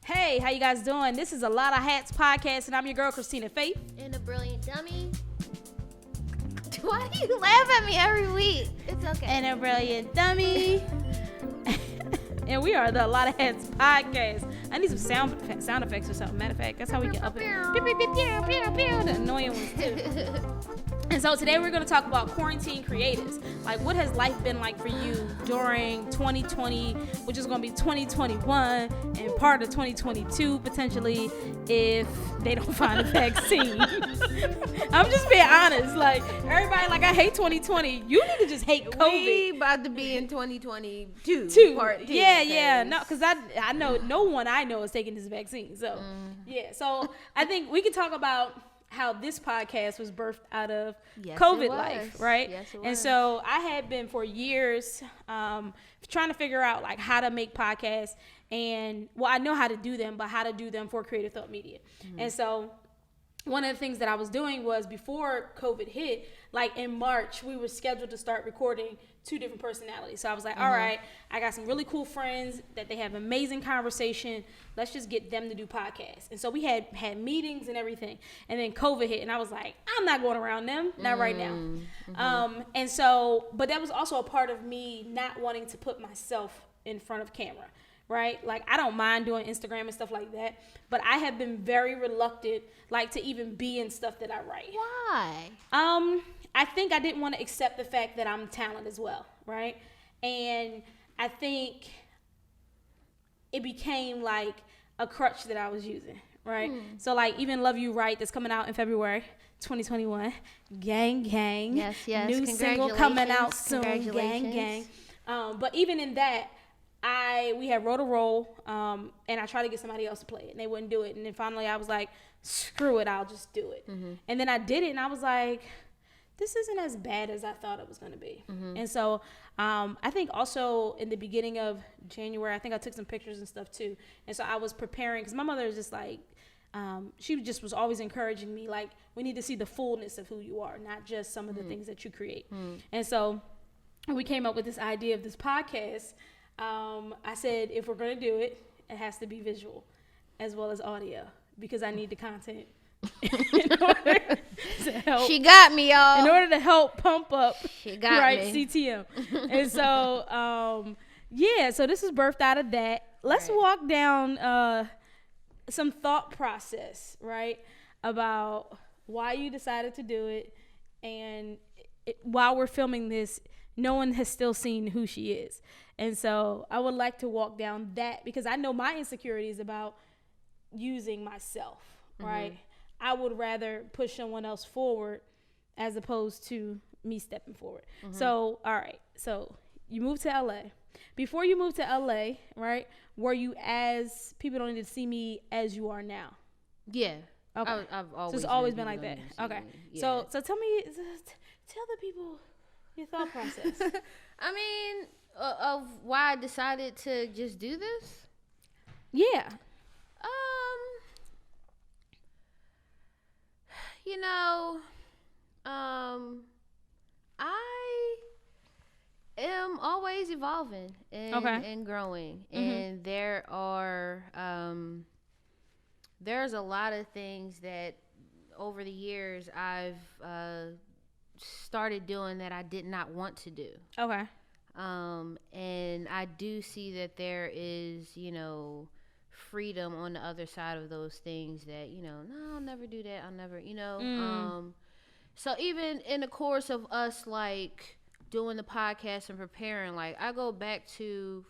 Hey, how you guys doing? This is Alotta Hats podcast, and I'm your girl, Christina Faith. And a brilliant dummy. Why do you laugh at me every week? It's okay. And a brilliant dummy. And we are the Alotta Hats podcast. I need some sound effects or something. Matter of fact, that's how we get up it. The annoying ones too. And so today we're going to talk about quarantine creatives. Like, what has life been like for you during 2020, which is going to be 2021 and part of 2022 potentially if they don't find a vaccine. I'm just being honest. Like, everybody, like, I hate 2020. You need to just hate COVID. We about to be in 2022. Part 2. Yeah. No, because I know no one I know is taking this vaccine. So, yeah. So, I think we can talk about how this podcast was birthed out of COVID life, right? Yes, it was. And so I had been for years trying to figure out like how to make podcasts, and well, I know how to do them, but how to do them for Creative Thought Media. Mm-hmm. And so one of the things that I was doing was before COVID hit, like in March, we were scheduled to start recording 2 different personalities. So I was like, all right, I got some really cool friends that they have amazing conversation. Let's just get them to do podcasts. And so we had meetings and everything. And then COVID hit, and I was like, I'm not going around them, not right now. And so, but that was also a part of me not wanting to put myself in front of camera, right? Like, I don't mind doing Instagram and stuff like that, but I have been very reluctant, like, to even be in stuff that I write. Why? I think I didn't want to accept the fact that I'm talented as well, right? And I think it became like a crutch that I was using, right? So like even Love You Right that's coming out in February 2021, gang. Yes. New single coming out soon, gang. But even in that, we had wrote a role, and I tried to get somebody else to play it, and they wouldn't do it. And then finally I was like, screw it, I'll just do it. And then I did it, and I was like, this isn't as bad as I thought it was going to be. And so I think also in the beginning of January, I think I took some pictures and stuff too. And so I was preparing, because my mother is just like, she just was always encouraging me, like, we need to see the fullness of who you are, not just some of the things that you create. And so we came up with this idea of this podcast. I said, if we're going to do it, it has to be visual as well as audio, because I need the content. She got me, y'all. In order to help pump up, she got right, me. CTM. And so, so this is birthed out of that. Let's walk down some thought process, right, about why you decided to do it. And while we're filming this, no one has still seen who she is. And so I would like to walk down that, because I know my insecurities about using myself, right? I would rather push someone else forward as opposed to me stepping forward. So, all right. So you moved to LA. Before you moved to LA, right, were you as, people don't need to see me as you are now? Yeah. Okay. I've always so it's always been like that. Okay. Yeah. So tell me, tell the people your thought process. I mean, of why I decided to just do this? Yeah. You know, I am always evolving and growing, and there's a lot of things that over the years I've started doing that I did not want to do. Okay. And I do see that there is, freedom on the other side of those things that, no, I'll never do that. I'll never, so even in the course of us, like, doing the podcast and preparing, like, I go back to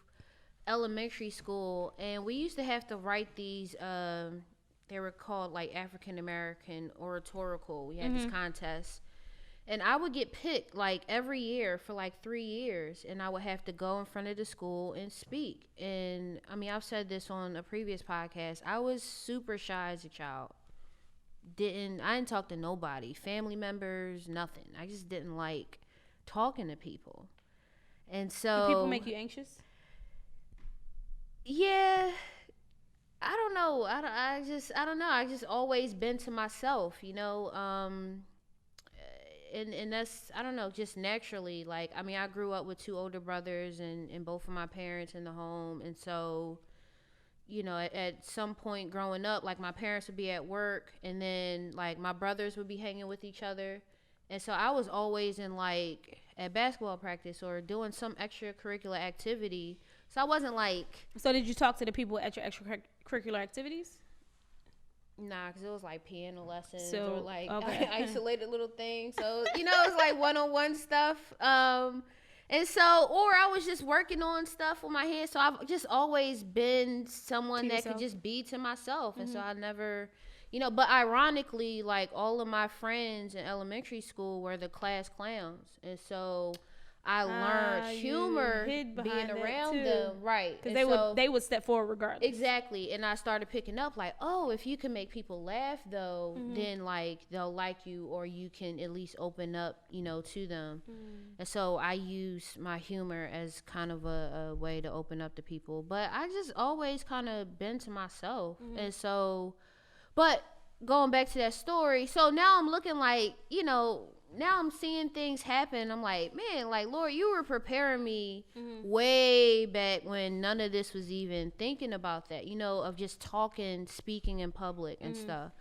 elementary school, and we used to have to write these, they were called, like, African American oratorical. We had this contest. And I would get picked, like, every year for, like, 3 years. And I would have to go in front of the school and speak. And, I mean, I've said this on a previous podcast. I was super shy as a child. I didn't talk to nobody. Family members, nothing. I just didn't like talking to people. And so... Do people make you anxious? Yeah. I don't know. I don't know. I just always been to myself, and that's, I don't know, just naturally, like, I mean, I grew up with 2 older brothers and both of my parents in the home. And so you know, at some point growing up, like my parents would be at work and then like my brothers would be hanging with each other. And so I was always in like at basketball practice or doing some extracurricular activity. So I wasn't like. So did you talk to the people at your extracurricular activities? Nah, because it was like piano lessons So, or like okay. isolated little things. So, you know, it was like one-on-one stuff. And so, or I was just working on stuff with my hands. So I've just always been someone that could just be to myself. And so I never, you know, but ironically, like all of my friends in elementary school were the class clowns. And so I learned humor being around them. Right. Because they would step forward regardless. Exactly. And I started picking up like, oh, if you can make people laugh though, then like they'll like you, or you can at least open up, you know, to them. And so I use my humor as kind of a way to open up to people. But I just always kind of been to myself. And so, but going back to that story, so now I'm looking like, you know, now I'm seeing things happen. I'm like, man, like, Lord, you were preparing me way back when none of this was even thinking about that, you know, of just talking, speaking in public and stuff.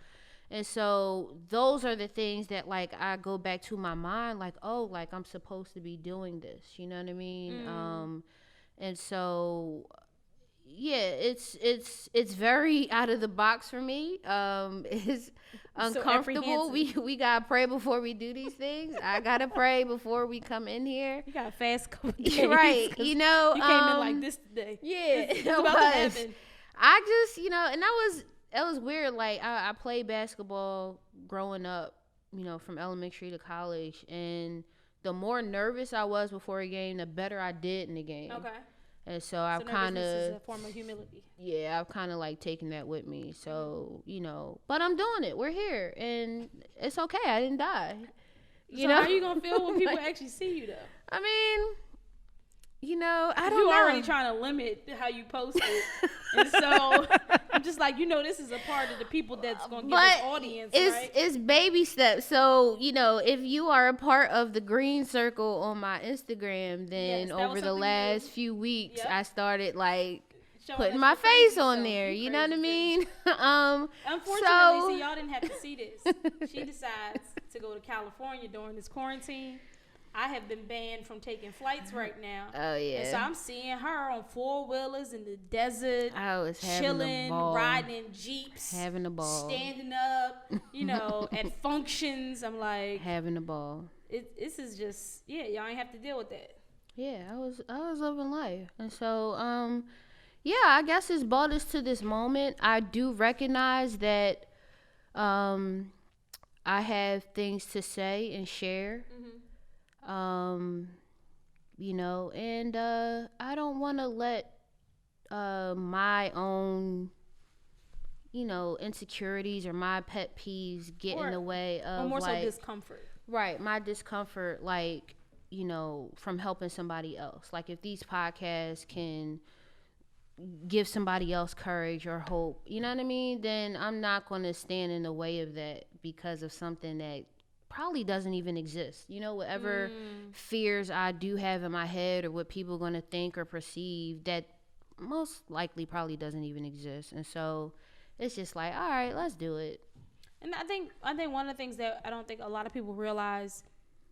And so those are the things that, like, I go back to my mind, like, oh, like, I'm supposed to be doing this. You know what I mean? And so, yeah, it's very out of the box for me. It's uncomfortable. We gotta pray before we do these things. I gotta pray before we come in here. You got a fast couple days, right? You know, you came in like this today. Yeah, it was. To happen. I just, you know, and that was weird. Like I played basketball growing up, you know, from elementary to college, and the more nervous I was before a game, the better I did in the game. Okay. And so I've kind of, is a form of humility. Yeah, I've kind of like taken that with me. So, you know, but I'm doing it. We're here and it's okay. I didn't die. You know, how are you going to feel when people actually see you though? I mean, you know, I don't know. You're already trying to limit how you post it. And so I'm just like, you know, this is a part of the people that's going to get this audience, right? It's baby steps. So, you know, if you are a part of the green circle on my Instagram, then over the last few weeks, I started like putting my face on there. You know what I mean? Unfortunately, see, y'all didn't have to see this. She decides to go to California during this quarantine. I have been banned from taking flights right now. Oh, yeah. And so I'm seeing her on four-wheelers in the desert. I was chilling, riding in Jeeps. Having a ball. Standing up, you know, at functions. I'm like. Having a ball. This is just, yeah, y'all ain't have to deal with that. Yeah, I was living life. And so, yeah, I guess it's brought us to this moment. I do recognize that I have things to say and share. You know, and I don't want to let my own, you know, insecurities or my pet peeves get in the way of, or more like, so discomfort. Right, my discomfort, like, you know, from helping somebody else. Like, if these podcasts can give somebody else courage or hope, you know what I mean, then I'm not going to stand in the way of that because of something that probably doesn't even exist. You know, whatever fears I do have in my head or what people are going to think or perceive, that most likely probably doesn't even exist. And so it's just like, all right, let's do it. And I think one of the things that I don't think a lot of people realize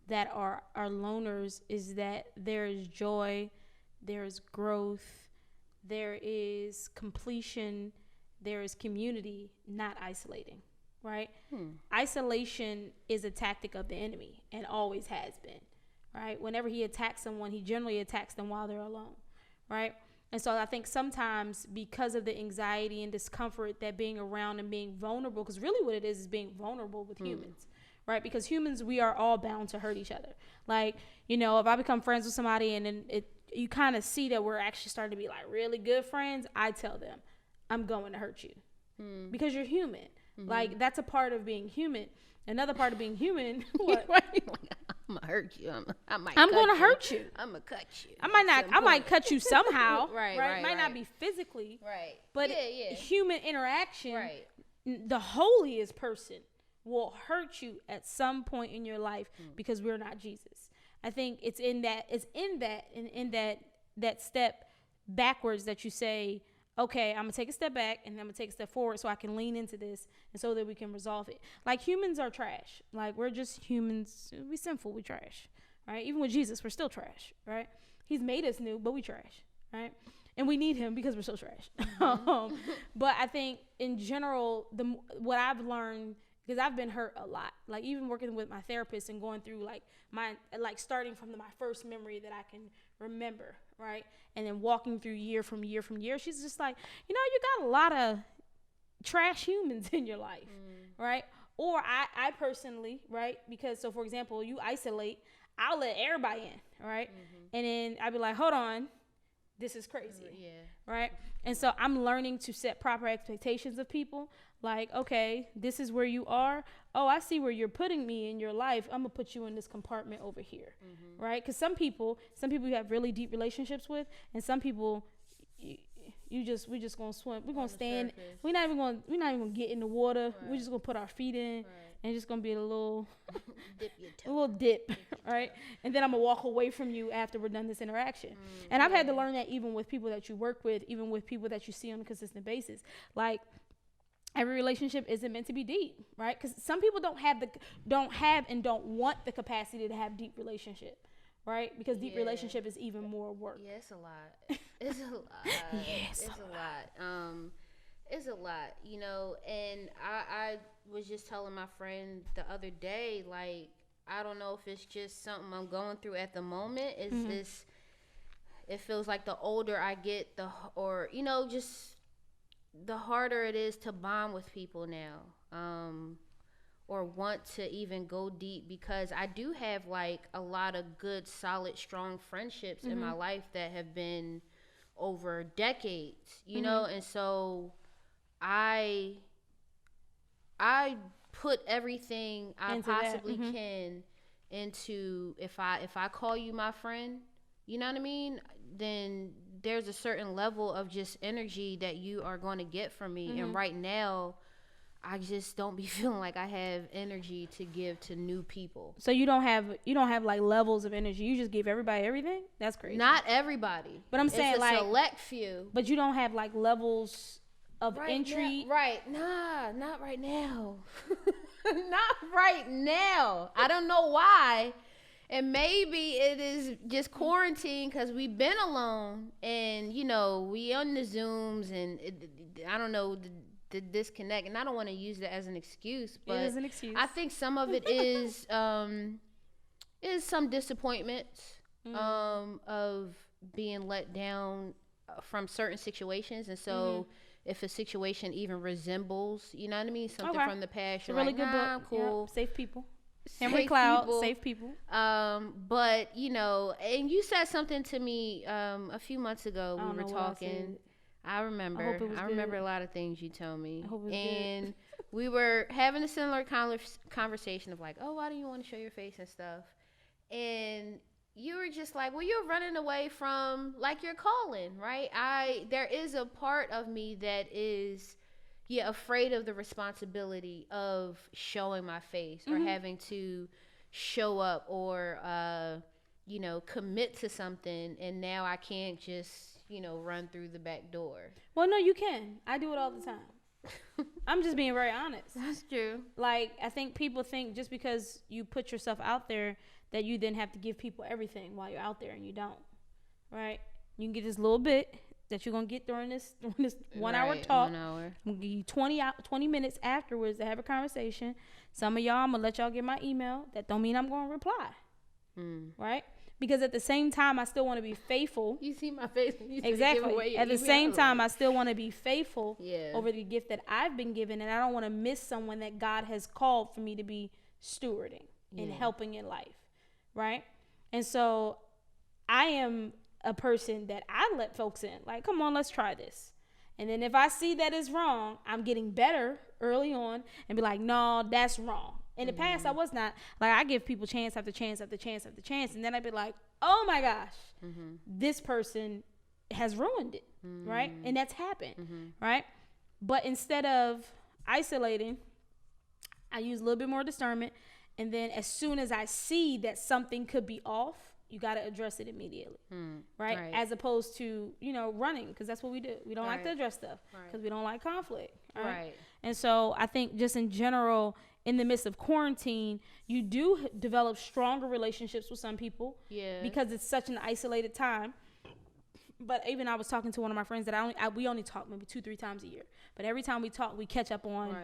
that are loners is that there is joy, there is growth, there is completion, there is community, not isolating. Right? Isolation is a tactic of the enemy and always has been, right? Whenever he attacks someone, he generally attacks them while they're alone, right? And so I think sometimes because of the anxiety and discomfort that being around and being vulnerable, because really what it is being vulnerable with humans, right? Because humans, we are all bound to hurt each other. Like, you know, if I become friends with somebody and then you kind of see that we're actually starting to be like really good friends, I tell them, I'm going to hurt you because you're human. Like, that's a part of being human. Another part of being human. What? I'm gonna hurt you. I'm gonna hurt you. I'm gonna cut you. I might cut you somehow. Right. Might not be physically. Right. But human interaction. Right. The holiest person will hurt you at some point in your life because we're not Jesus. I think it's in that step backwards that you say, okay, I'm gonna take a step back and I'm gonna take a step forward so I can lean into this and so that we can resolve it. Like, humans are trash. Like, we're just humans. We sinful. We trash, right? Even with Jesus, we're still trash, right? He's made us new, but we trash, right? And we need him because we're so trash. But I think in general, what I've learned, because I've been hurt a lot, like even working with my therapist and going through starting from my first memory that I can remember, right? And then walking through year from year from year, she's just like, you got a lot of trash humans in your life, right? Or I personally, right? Because, so for example, you isolate, I'll let everybody in, right? And then I'd be like, hold on, this is crazy, right? And so I'm learning to set proper expectations of people. Like, okay, this is where you are. Oh, I see where you're putting me in your life. I'm gonna put you in this compartment over here, right? Because some people you have really deep relationships with, and some people we just gonna swim. We're gonna stand. We're not even gonna get in the water. Right. We're just gonna put our feet in, right, and just gonna be a little dip your toe. A little dip, right? And then I'm gonna walk away from you after we're done this interaction. And I've had to learn that even with people that you work with, even with people that you see on a consistent basis. Like, every relationship isn't meant to be deep, right? Because some people don't have and don't want the capacity to have deep relationship, right? Because deep relationship is even more work. Yeah, it's a lot. It's a lot. It's a lot. It's a lot, and I was just telling my friend the other day, like, I don't know if it's just something I'm going through at the moment. It feels like the older I get, just the harder it is to bond with people now, or want to even go deep, because I do have like a lot of good, solid, strong friendships in my life that have been over decades, and so I put everything I possibly can into, if I call you my friend, you know what I mean, then there's a certain level of just energy that you are going to get from me. And right now, I just don't be feeling like I have energy to give to new people. So you don't have like levels of energy. You just give everybody everything? That's crazy. Not everybody. But I'm saying, like, select few. But you don't have like levels of entry. Nah, not right now. Not right now. I don't know why. And maybe it is just quarantine because we've been alone, and we on the Zooms, and I don't know, the disconnect. And I don't want to use that as an excuse, but it is an excuse. I think some of it is some disappointment of being let down from certain situations, and so if a situation even resembles, you know what I mean, something from the past, you're really like, good book. Cool, Safe People. Henry Cloud, Safe People. But and you said something to me a few months ago. We were talking. I remember a lot of things you told me. And we were having a similar conversation of like, oh, why do you want to show your face and stuff? And you were just like, well, you're running away from like your calling, right? There is a part of me that is afraid of the responsibility of showing my face or having to show up or commit to something, and now I can't just run through the back door. Well, no, you can. I do it all the time. I'm just being very honest. That's true. Like, I think people think just because you put yourself out there that you then have to give people everything while you're out there, and you don't, right? You can get this little bit that you're going to get during this 1 hour talk. 1 hour. I'm going to give you 20 minutes afterwards to have a conversation. Some of y'all, I'm going to let y'all get my email. That don't mean I'm going to reply. Right? Because at the same time, I still want to be faithful. You see my face. Exactly. At the same time, I still want to be faithful over the gift that I've been given. And I don't want to miss someone that God has called for me to be stewarding and helping in life. Right? And so I am a person that I let folks in. Like, come on, let's try this. And then if I see that it's wrong, I'm getting better early on and be like, no, that's wrong. In the past, I was not. Like, I give people chance after chance after chance after chance. And then I'd be like, oh my gosh, this person has ruined it. Right? And that's happened. Right? But instead of isolating, I use a little bit more discernment. And then as soon as I see that something could be off, you got to address it immediately, right? As opposed to, running, because that's what we do. We don't like to address stuff because we don't like conflict, right? And so I think just in general, in the midst of quarantine, you do develop stronger relationships with some people, because it's such an isolated time. But even I was talking to one of my friends that we only talk maybe 2-3 times a year, but every time we talk, we catch up on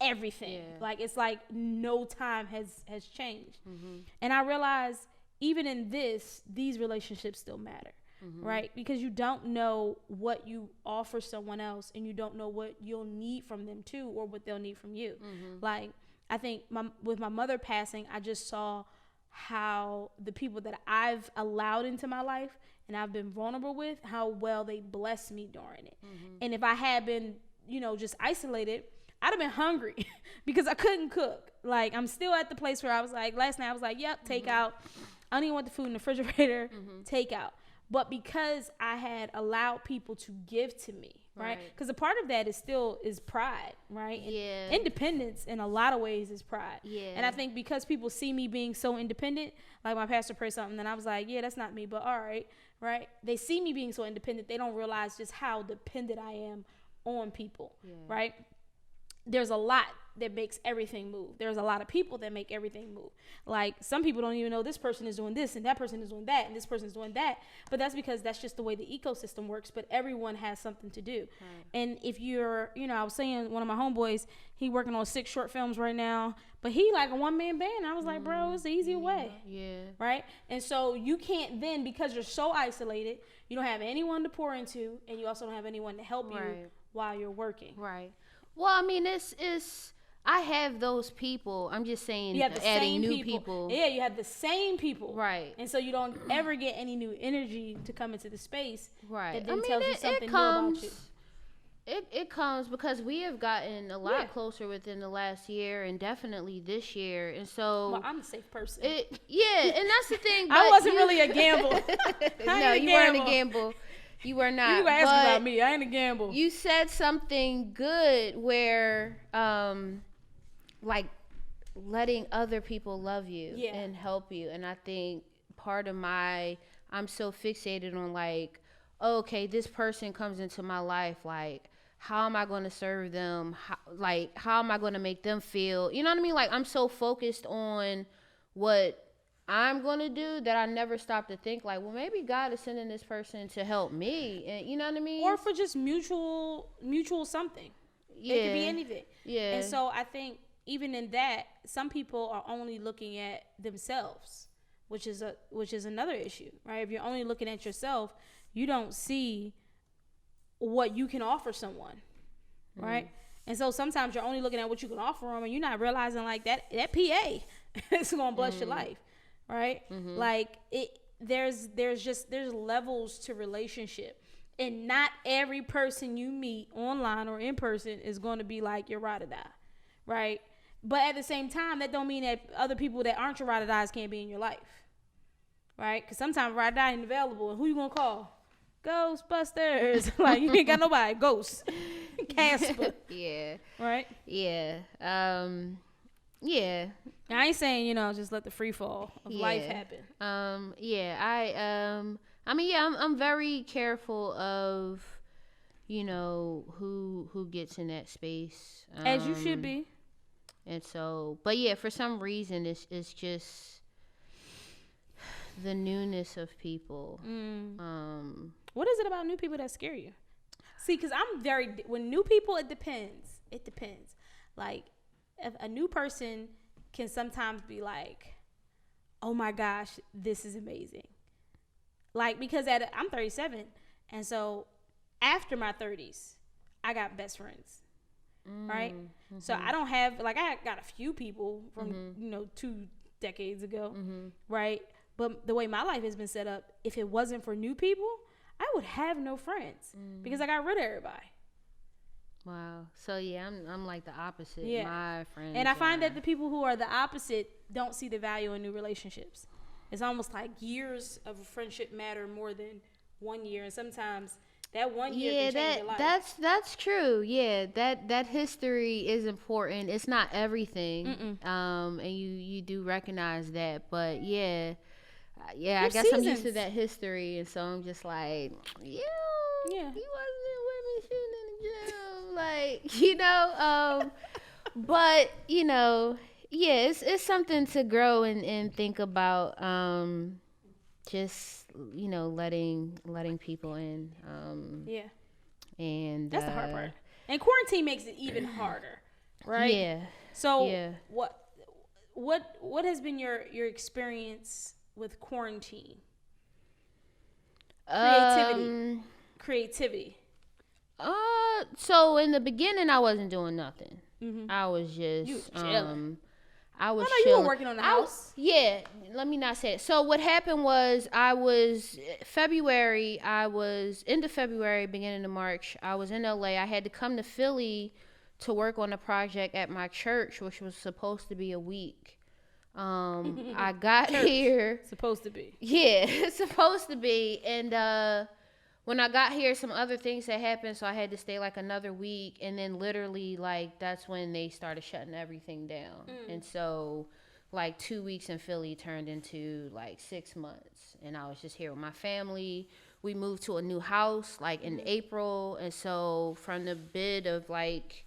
everything. Like it's like no time has changed, and I realized even in these relationships still matter, right? Because you don't know what you offer someone else, and you don't know what you'll need from them too, or what they'll need from you. Like I think with my mother passing, I just saw how the people that I've allowed into my life and I've been vulnerable with, how well they blessed me during it. And if I had been, just isolated, I'd have been hungry because I couldn't cook. Like, I'm still at the place where I was like, last night I was like, yep, takeout. I don't even want the food in the refrigerator, takeout. But because I had allowed people to give to me, right? Because a part of that is pride, right? And independence in a lot of ways is pride. And I think because people see me being so independent, like my pastor prayed something, and I was like, yeah, that's not me, but all right, right? They see me being so independent, they don't realize just how dependent I am on people, right? There's a lot that makes everything move. There's a lot of people that make everything move. Like, some people don't even know this person is doing this and that person is doing that and this person is doing that. But that's because that's just the way the ecosystem works. But everyone has something to do. And if you're, I was saying, one of my homeboys, he working on 6 short films right now, but he like a one-man band. I was like, bro, it's the easier way. Right? And so you can't then, because you're so isolated, you don't have anyone to pour into, and you also don't have anyone to help you while you're working. Well, I mean, I have those people. I'm just saying, adding new people. Yeah, you have the same people. Right. And so you don't ever get any new energy to come into the space. Right. That then tells you something new about you. It comes because we have gotten a lot closer within the last year, and definitely this year. And so, well, I'm a safe person. And that's the thing. I wasn't really a gamble. No, you weren't a gamble. You were not. You were asking about me. I ain't a gamble. You said something good where, like, letting other people love you and help you. And I think part of I'm so fixated on, like, okay, this person comes into my life, like, how am I going to serve them? How am I going to make them feel? You know what I mean? Like, I'm so focused on what I'm going to do that I never stop to think, like, well, maybe God is sending this person to help me. And you know what I mean? Or for just mutual something. It could be anything. And so I think even in that, some people are only looking at themselves, which is another issue, right? If you're only looking at yourself, you don't see what you can offer someone, right? And so sometimes you're only looking at what you can offer them, and you're not realizing, like, that PA is going to bless your life. Right? Like, there's levels to relationship, and not every person you meet online or in person is going to be like your ride or die, right? But at the same time, that don't mean that other people that aren't your ride or dies can't be in your life, right? Because sometimes ride or die ain't available, and who you gonna call? Ghostbusters. Like, you ain't got nobody. Ghosts. Casper. Right? I ain't saying, just let the free fall of life happen. I'm very careful of, who gets in that space. As you should be. And so, but for some reason, it's just the newness of people. What is it about new people that scare you? See, because when new people, it depends. Like, if a new person can sometimes be like, oh my gosh, this is amazing. Like, because I'm 37, and so after my 30s, I got best friends, right? So I don't have, like, I got a few people from, 2 decades ago, right? But the way my life has been set up, if it wasn't for new people, I would have no friends because I got rid of everybody. Wow. So I'm like the opposite. Yeah. My friends. And I find that the people who are the opposite don't see the value in new relationships. It's almost like years of a friendship matter more than 1 year, and sometimes that 1 year can change your life. That's true. Yeah, that history is important. It's not everything. And you do recognize that, but yeah, I guess I'm used to that history, and so I'm just like, yeah, he wasn't in women shooting in the gym, like, but yeah, it's something to grow and think about. Just letting people in. Yeah, and that's the hard part. And quarantine makes it even harder, right? Yeah. So yeah. what has been your experience with quarantine? Creativity. So in the beginning, I wasn't doing nothing. Mm-hmm. I was just you chilling. I was chilling. You were working on the house. Yeah, let me not say it. So what happened was end of February, beginning of March. I was in LA. I had to come to Philly to work on a project at my church, which was supposed to be a week. I got here. Supposed to be. Yeah, it's supposed to be. And when I got here, some other things had happened, so I had to stay like another week. And then literally, like, that's when they started shutting everything down. And so, like, 2 weeks in Philly turned into like 6 months. And I was just here with my family. We moved to a new house like in April. And so from the bid of like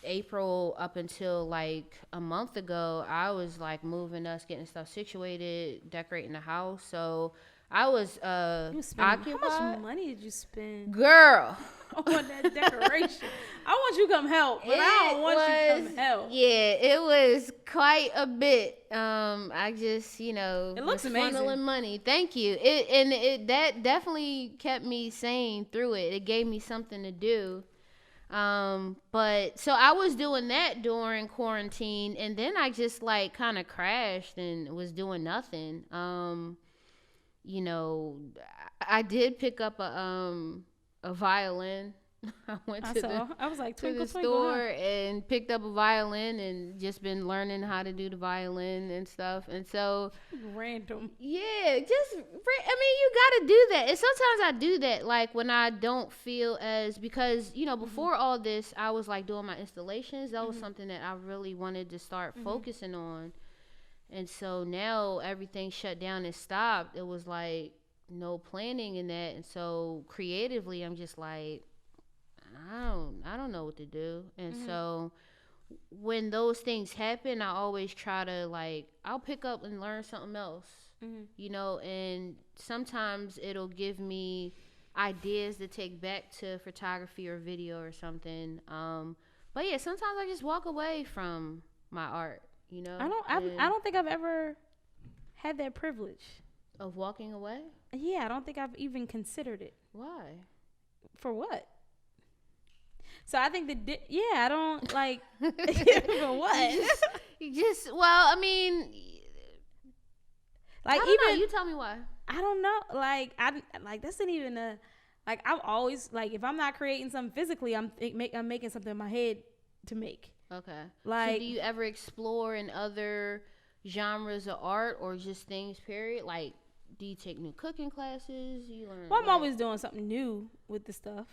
April up until like a month ago, I was like moving us, getting stuff situated, decorating the house. So I was occupied. How much money did you spend, girl, on that decoration? I want you to come help, but I don't want you to come help. Yeah, it was quite a bit. I just it looks amazing. Funneling money. Thank you. That definitely kept me sane through it. It gave me something to do. But so I was doing that during quarantine, and then I just like kind of crashed and was doing nothing. I did pick up a violin. I went to the store and picked up a violin and just been learning how to do the violin and stuff. And so random. Yeah, you got to do that. And sometimes I do that, like when I don't feel because before all this, I was like doing my installations. That was something that I really wanted to start focusing on. And so now everything shut down and stopped. It was like no planning in that. And so creatively, I'm just like, I don't know what to do. And so when those things happen, I always try to I'll pick up and learn something else, and sometimes it'll give me ideas to take back to photography or video or something. But yeah, sometimes I just walk away from my art, I don't think I've ever had that privilege of walking away. Yeah, I don't think I've even considered it. Why? For what? So I think I don't like for what? I mean, like, I don't know. You tell me why. I don't know. That's not even I'm always if I'm not creating something physically, I'm making something in my head to make. Okay. So do you ever explore in other genres of art or just things, period? Like, do you take new cooking classes? You learn? Well, I'm always doing something new with the stuff.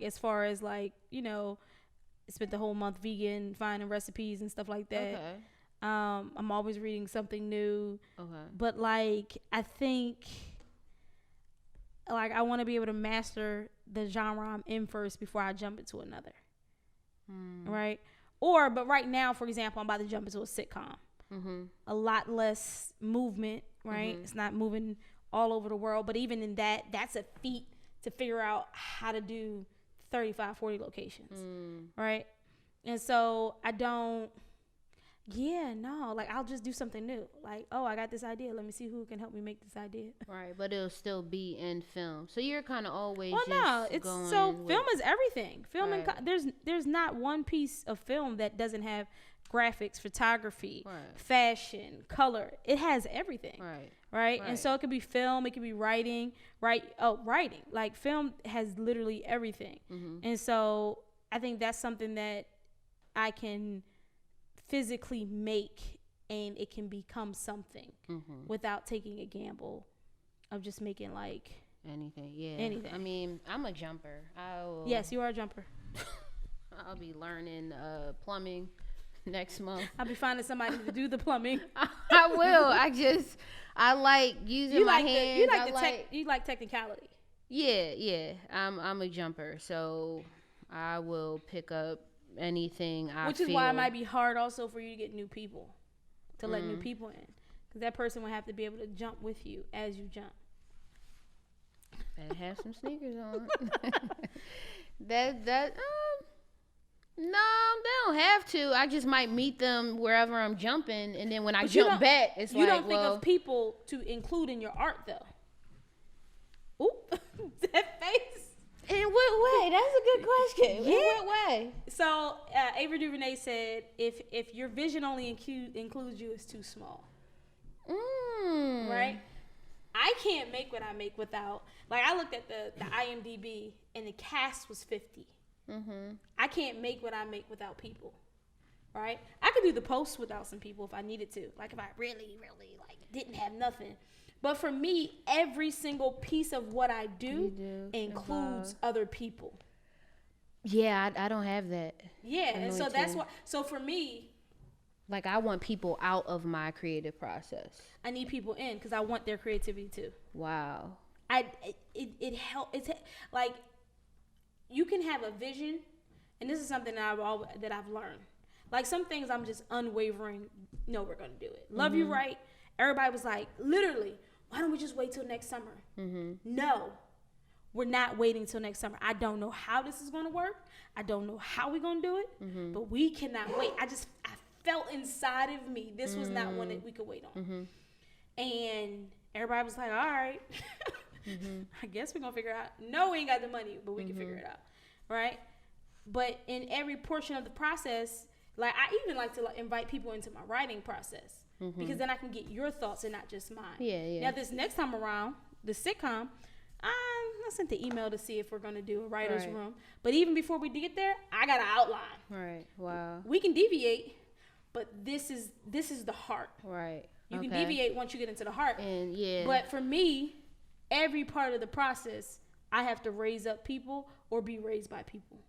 As far as spent the whole month vegan, finding recipes and stuff like that. Okay. I'm always reading something new. Okay. But I think I want to be able to master the genre I'm in first before I jump into another. Right? But right now, for example, I'm about to jump into a sitcom. A lot less movement, right? It's not moving all over the world, but even in that's a feat to figure out how to do 35, 40 locations, right? And so I'll just do something new. I got this idea. Let me see who can help me make this idea. Right, but it'll still be in film. So you're kind of always film is everything. Film right. And there's not one piece of film that doesn't have graphics, photography, fashion, color. It has everything. Right. And so it could be film, it could be writing, right? Oh, writing. Film has literally everything. And so I think that's something that I can physically make and it can become something without taking a gamble of just making anything. Yeah. Anything. I mean, I'm a jumper. Yes, you are a jumper. I'll be learning plumbing. next month. I'll be finding somebody to do the plumbing. I will. I like using my hands. You like technicality. Yeah. I'm a jumper, so I will pick up anything Which is why it might be hard also for you to get new people, to let new people in, because that person will have to be able to jump with you as you jump. Better have some sneakers on. No, they don't have to. I just might meet them wherever I'm jumping, and then when I jump back, it's you don't think of people to include in your art though. Oop, that face. In what way? That's a good question. Yeah. In what way? So Ava DuVernay said, if your vision only includes you, it's too small. Right? I can't make what I make without, like, I looked at the IMDb and the cast was 50. I can't make what I make without people, right? I could do the post without some people if I needed to, like if I really, really like didn't have nothing. But for me, every single piece of what I do includes other people. Yeah, I don't have that. Yeah, and so that's why. So for me, like, I want people out of my creative process. I need people in because I want their creativity too. Wow. It helps. It's like, you can have a vision, and this is something that I've learned. Like, some things I'm just unwavering. No, we're gonna do it. Love You Right. Everybody was like, literally, why don't we just wait till next summer? No, we're not waiting till next summer. I don't know how this is gonna work. I don't know how we're gonna do it, but we cannot wait. I felt inside of me this was not one that we could wait on. And everybody was like, all right. I guess we're gonna figure it out. No, we ain't got the money, but we can figure it out, right? But in every portion of the process, like, I even like to invite people into my writing process, because then I can get your thoughts and not just mine. Yeah. Now, this next time around, the sitcom, I sent the email to see if we're gonna do a writer's room. But even before we get there, I got an outline. Right. Wow. We can deviate, but this is the heart. Right. You can deviate once you get into the heart. And yeah. But for me, every part of the process, I have to raise up people or be raised by people.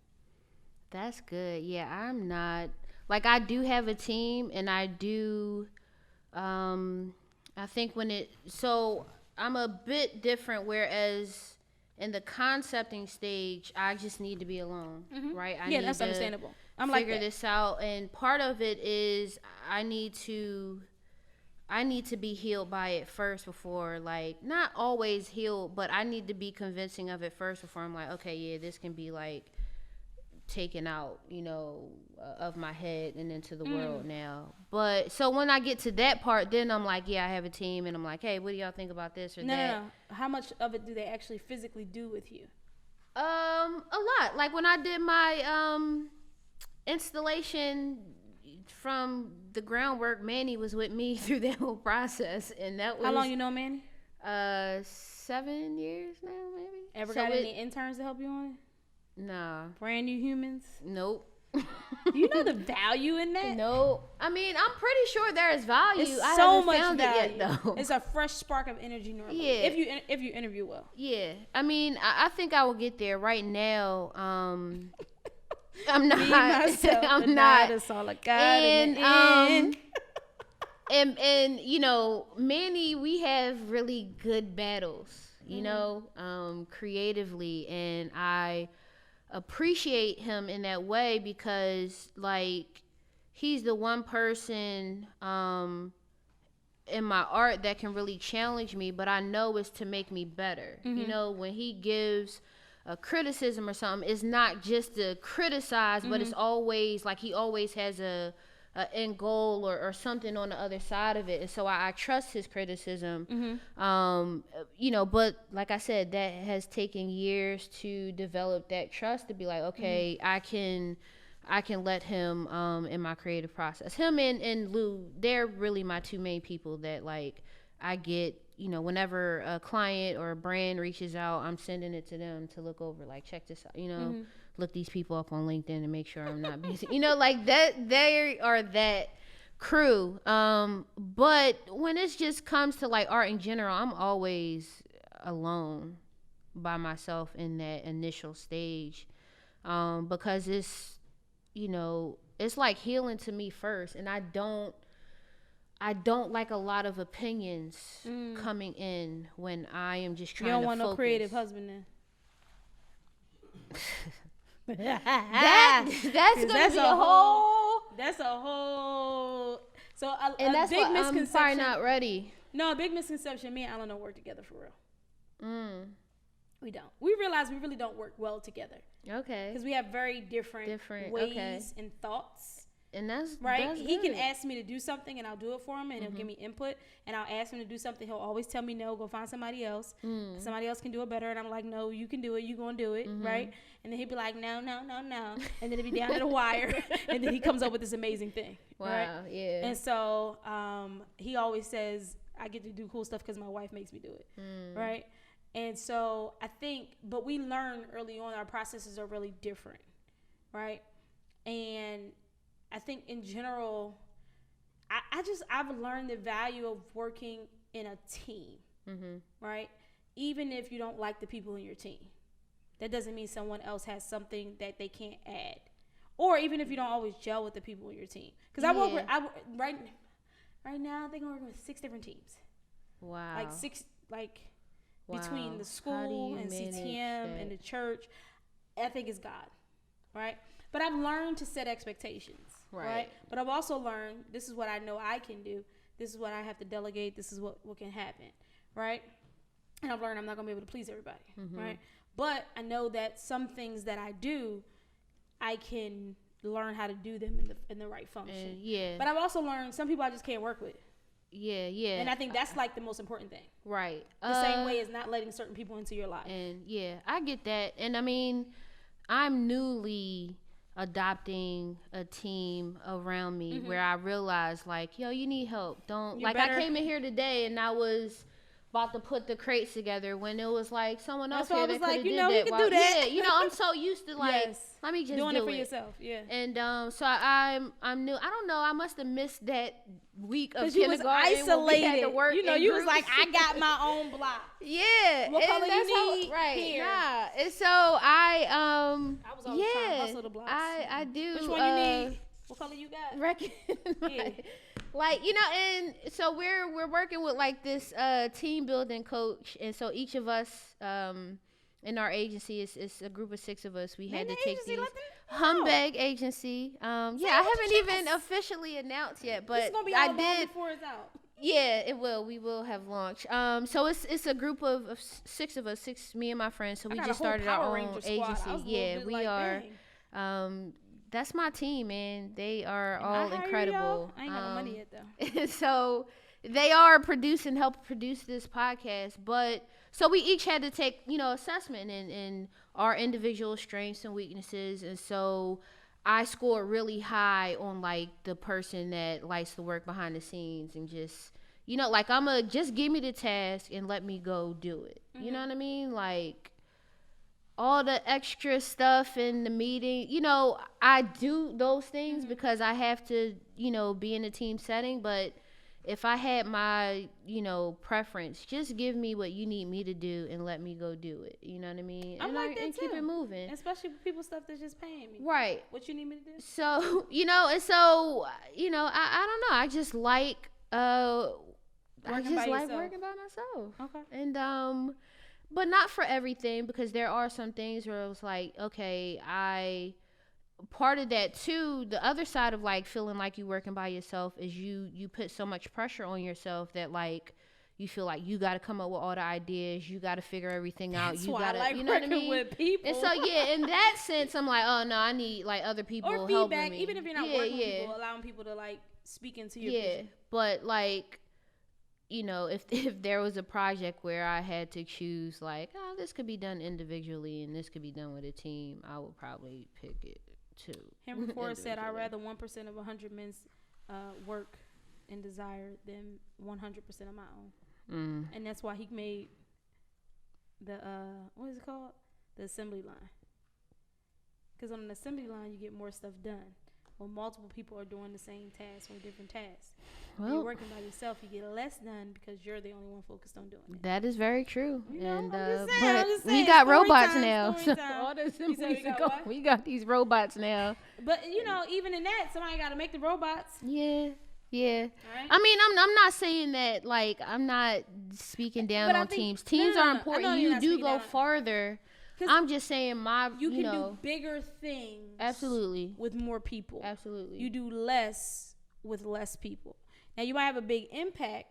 That's good. Yeah, I'm not, like, I do have a team, and I do, I think so I'm a bit different, whereas in the concepting stage, I just need to be alone, right? That's understandable. I'm figure this out, and part of it is I need to be healed by it first before, like, not always healed, but I need to be convincing of it first before I'm like, okay, yeah, this can be, like, taken out, of my head and into the world now. But so when I get to that part, then I'm like, yeah, I have a team, and I'm like, hey, what do y'all think about this or that? No. How much of it do they actually physically do with you? A lot. Like, when I did my installation from the groundwork, Manny was with me through that whole process, and that was... How long you know Manny? 7 years now, maybe. Ever got any interns to help you on it? Nah. Brand new humans? Nope. Do you know the value in that? No. I mean, I'm pretty sure there is value. It's I so haven't much found value. it yet, though. It's a fresh spark of energy normally. Yeah. If you interview well. Yeah. I mean, I think I will get there. Right now, I'm not. Me, myself, I'm and not. That's all I got. And Manny, we have really good battles, creatively, and I appreciate him in that way because, like, he's the one person in my art that can really challenge me, but I know it's to make me better. When he gives a criticism or something, it's not just to criticize, but it's always like he always has a end goal or something on the other side of it, and so I trust his criticism. But like I said, that has taken years to develop that trust, to be like, okay, I can let him in my creative process. Him and Lou, they're really my two main people that, like, I get, whenever a client or a brand reaches out, I'm sending it to them to look over, like, check this out, look these people up on LinkedIn and make sure I'm not busy. Like that, they are that crew. But when it just comes to, like, art in general, I'm always alone by myself in that initial stage. Because it's, it's like healing to me first, and I don't like a lot of opinions coming in when I am just trying to focus. You don't want no creative husband then. that's gonna be a whole. That's a whole. So a that's big misconception. I'm probably not ready. No, a big misconception. Me and Alan don't work together for real. We don't. We realize we really don't work well together. Okay. Because we have very different ways and thoughts. And that's right. That's he good. can ask me to do something, and I'll do it for him, and he'll give me input. And I'll ask him to do something. He'll always tell me no. Go find somebody else. Somebody else can do it better. And I'm like, no, you can do it. You gonna do it, right? And then he'd be like, no. And then it'd be down to the wire. And then he comes up with this amazing thing. Wow. Right? Yeah. And so he always says I get to do cool stuff because my wife makes me do it, right? And so I think, but we learn early on our processes are really different, right? And I think in general, I've learned the value of working in a team, right? Even if you don't like the people in your team, that doesn't mean someone else has something that they can't add, or even if you don't always gel with the people in your team. Because right now I think I'm working with 6 different teams. Wow. Like 6, between the school and CTM and the church, I think it's God, right? But I've learned to set expectations, right? But I've also learned this is what I know I can do. This is what I have to delegate. This is what can happen, right? And I've learned I'm not going to be able to please everybody, right? But I know that some things that I do, I can learn how to do them in the right function. But I've also learned some people I just can't work with. Yeah. And I think that's like the most important thing. Right. The same way as not letting certain people into your life. And I get that. And I mean, I'm newly adopting a team around me where I realized, like, yo, you need help. Don't I came in here today and I was about to put the crates together when it was like someone else here that could have did that. You can do that. Yeah, I'm so used to like let me just doing do it for yourself. Yeah. And so I'm new. I don't know. I must have missed that week of kindergarten. You was isolated. To work you was like, I got my own block. Yeah. What color you need? Right. Here. Nah. And so I was always trying to hustle the blocks. I do. Which one you need? What color you got? Like, and so we're working with like this team building coach, and so each of us in our agency is a group of 6 of us. We had to take these Humbag agency. I haven't even officially announced yet, but it's gonna be out before it's out. Yeah, it will. We will have launched. So it's a group of 6 of us, 6 me and my friends. So we just started our own agency. Yeah, we are. That's my team, man. They are all incredible. I ain't got no money yet though. So they are help produce this podcast. But so we each had to take, assessment and our individual strengths and weaknesses. And so I scored really high on like the person that likes to work behind the scenes and just, like just give me the task and let me go do it. You know what I mean? Like, all the extra stuff in the meeting, I do those things because I have to, be in a team setting. But if I had my, preference, just give me what you need me to do and let me go do it. You know what I mean? I'm like that and too. Keep it moving. Especially for people stuff that's just paying me. Right. What you need me to do? So, and so, I don't know. I just like, working by myself. Okay. And, but not for everything, because there are some things where it was like, okay, part of that too, the other side of like feeling like you working by yourself is you put so much pressure on yourself that like you feel like you got to come up with all the ideas, you got to figure everything out. That's you why got to, like what I mean? With people. And so in that sense, I'm like, oh no, I need like other people or helping feedback, me. even if you're not working with people, allowing people to like speak into your vision. But like, if there was a project where I had to choose, like, this could be done individually and this could be done with a team, I would probably pick it too. Henry Ford said, I'd rather 1% of 100 men's work and desire than 100% of my own. And that's why he made the, what is it called? The assembly line. Because on an assembly line, you get more stuff done. When multiple people are doing the same task or different tasks. When you're working by yourself, you get less done because you're the only one focused on doing it. That is very true. You know, and I'm but just saying, we got story robots time, now. story So time. all this You said we got what? we got these robots now. But even in that, somebody got to make the robots. Yeah. Yeah. Right? I mean, I'm not saying that, like, I'm not speaking down on teams. Teams are important. You do go farther. I'm just saying you can do bigger things. Absolutely. With more people. Absolutely. You do less with less people. Now, you might have a big impact,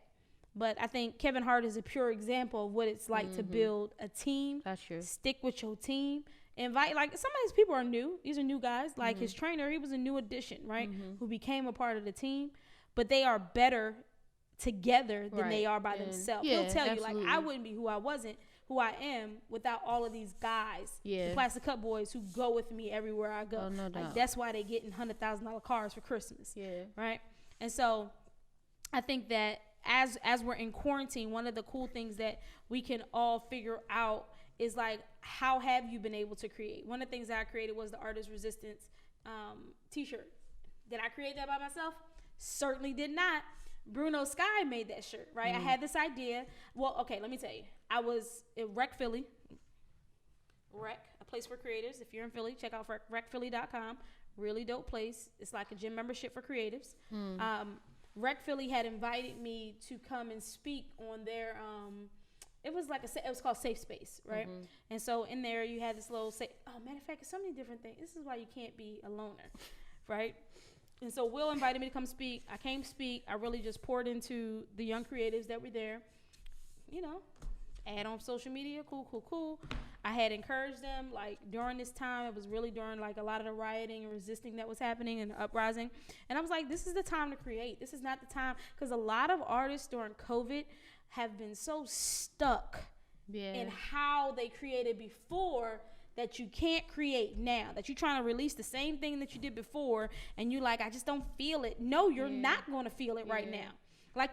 but I think Kevin Hart is a pure example of what it's like to build a team. That's true. Stick with your team. Invite, like, some of these people are new. These are new guys. Like, his trainer, he was a new addition, right? Who became a part of the team. But they are better together than they are by themselves. He'll tell you, like, I wouldn't be who I am without all of these guys, the Plastic Cup Boys, who go with me everywhere I go. Oh, no doubt. Like, that's why they getting $100,000 cars for Christmas. Yeah. Right? And so I think that as we're in quarantine, one of the cool things that we can all figure out is, like, how have you been able to create? One of the things that I created was the Artist Resistance t-shirt. Did I create that by myself? Certainly did not. Bruno Sky made that shirt, right? I had this idea. Well, okay, let me tell you. I was at Rec Philly. Rec, a place for creatives. If you're in Philly, check out recphilly.com. Really dope place. It's like a gym membership for creatives. Rec Philly had invited me to come and speak on their it was called Safe Space, right? And so in there you had this little matter of fact, it's so many different things. This is why you can't be a loner, right? And so Will invited me to come speak. I came speak. I really just poured into the young creatives that were there. Add on social media, cool. I had encouraged them, like, during this time. It was really during, like, a lot of the rioting and resisting that was happening and the uprising. And I was like, this is the time to create. This is not the time, because a lot of artists during COVID have been so stuck in how they created before that you can't create now, that you're trying to release the same thing that you did before, and you're like, I just don't feel it. No, you're not going to feel it right now. Like,